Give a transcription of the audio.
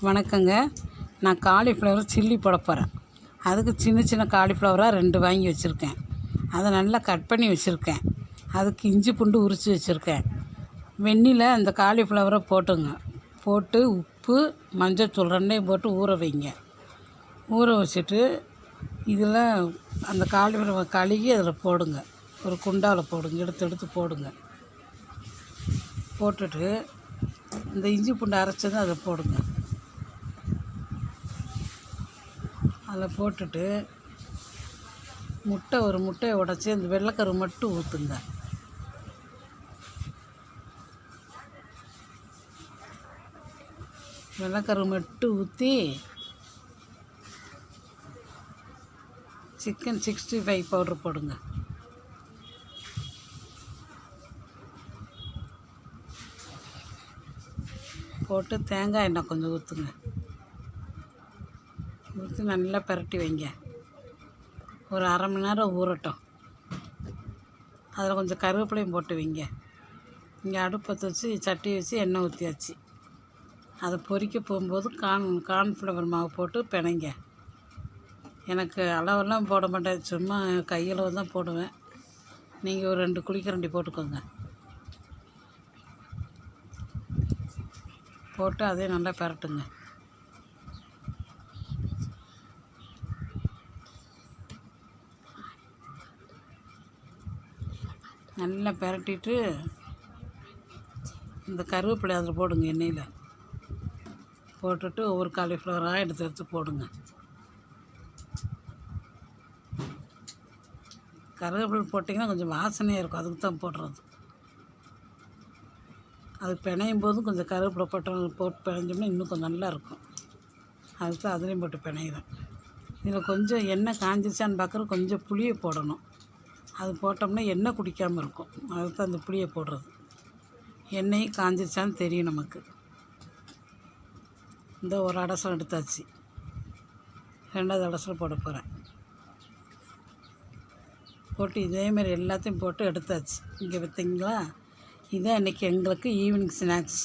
வணக்கங்க. நான் cauliflower chilli போட போகிறேன். அதுக்கு சின்ன சின்ன காலிஃப்ளவராக 2 வாங்கி வச்சுருக்கேன். அதை நல்லா கட் பண்ணி வச்சுருக்கேன். அதுக்கு இஞ்சி பூண்டு உரித்து வச்சுருக்கேன். வெந்நில அந்த காலிஃப்ளவரை போட்டு உப்பு மஞ்சள்தூள் 2ஐயும் போட்டு ஊற வைங்க. ஊற வச்சுட்டு இதில் அந்த காலிஃப்ளவர் கழுகி அதில் போடுங்க. ஒரு குண்டாவில் போடுங்க, எடுத்து போடுங்க. போட்டுட்டு இந்த இஞ்சி பூண்டு அரைச்சதை அதை போடுங்க. அதில் போட்டுட்டு ஒரு முட்டையை உடச்சி அந்த வெள்ளைக்கரு மட்டும் ஊற்றுங்க. வெள்ளைக்கரு மட்டும் ஊற்றி சிக்கன் 65 பவுட்ரு போடுங்க. போட்டு தேங்காய் எண்ணெய் கொஞ்சம் ஊற்றுங்க. ஊற்றி நல்லா பரட்டி வைங்க. ஒரு அரை மணி நேரம் ஊறட்டும். அதில் கொஞ்சம் கருவேப்பிலையும் போட்டு வைங்க. இங்கே அடுப்பத்தை வச்சு சட்டி வச்சு எண்ணெய் ஊற்றியாச்சு. அதை பொரிக்க போகும்போது கார்ன்ஃப்ளவர் மாவு போட்டு பிணைங்க. எனக்கு அளவெல்லாம் போட மாட்டேன், சும்மா கையளவு தான் போடுவேன். நீங்கள் ஒரு 2 குழிக்கரண்டி போட்டுக்கோங்க. போட்டு அதே நல்லா பரட்டுங்க. நல்லா பரட்டிட்டு இந்த கருவேப்பிலை அதில் போடுங்க. எண்ணெயில் போட்டுட்டு ஒவ்வொரு காலிஃப்ளவராக எடுத்து போடுங்க. கருவேப்பிலை போட்டிங்கன்னா கொஞ்சம் வாசனையாக இருக்கும், அதுக்கு தான் போடுறது. அது பிணையும் போதும் கொஞ்சம் கருவேப்பிலை போட்டு பிணைஞ்சோம்னா இன்னும் கொஞ்சம் நல்லாயிருக்கும். அதுக்கு தான் அதுலேயும் போட்டு பிணையிறேன். இதில் கொஞ்சம் எண்ணெய் காஞ்சிச்சான்னு பார்க்குற கொஞ்சம் புளியை போடணும். அது போட்டோம்னா எண்ணெய் குடிக்காமல் இருக்கும். அதுக்கு தான் அந்த புளியை போடுறது. எண்ணெயும் காஞ்சிச்சான்னு தெரியும் நமக்கு. இந்த ஒரு அடசம் எடுத்தாச்சு. 2வது அடசம் போட போகிறேன். போட்டு இதேமாரி எல்லாத்தையும் போட்டு எடுத்தாச்சு. இங்கே பார்த்தீங்களா, இதான் இன்றைக்கி எங்களுக்கு ஈவினிங் ஸ்நாக்ஸ்.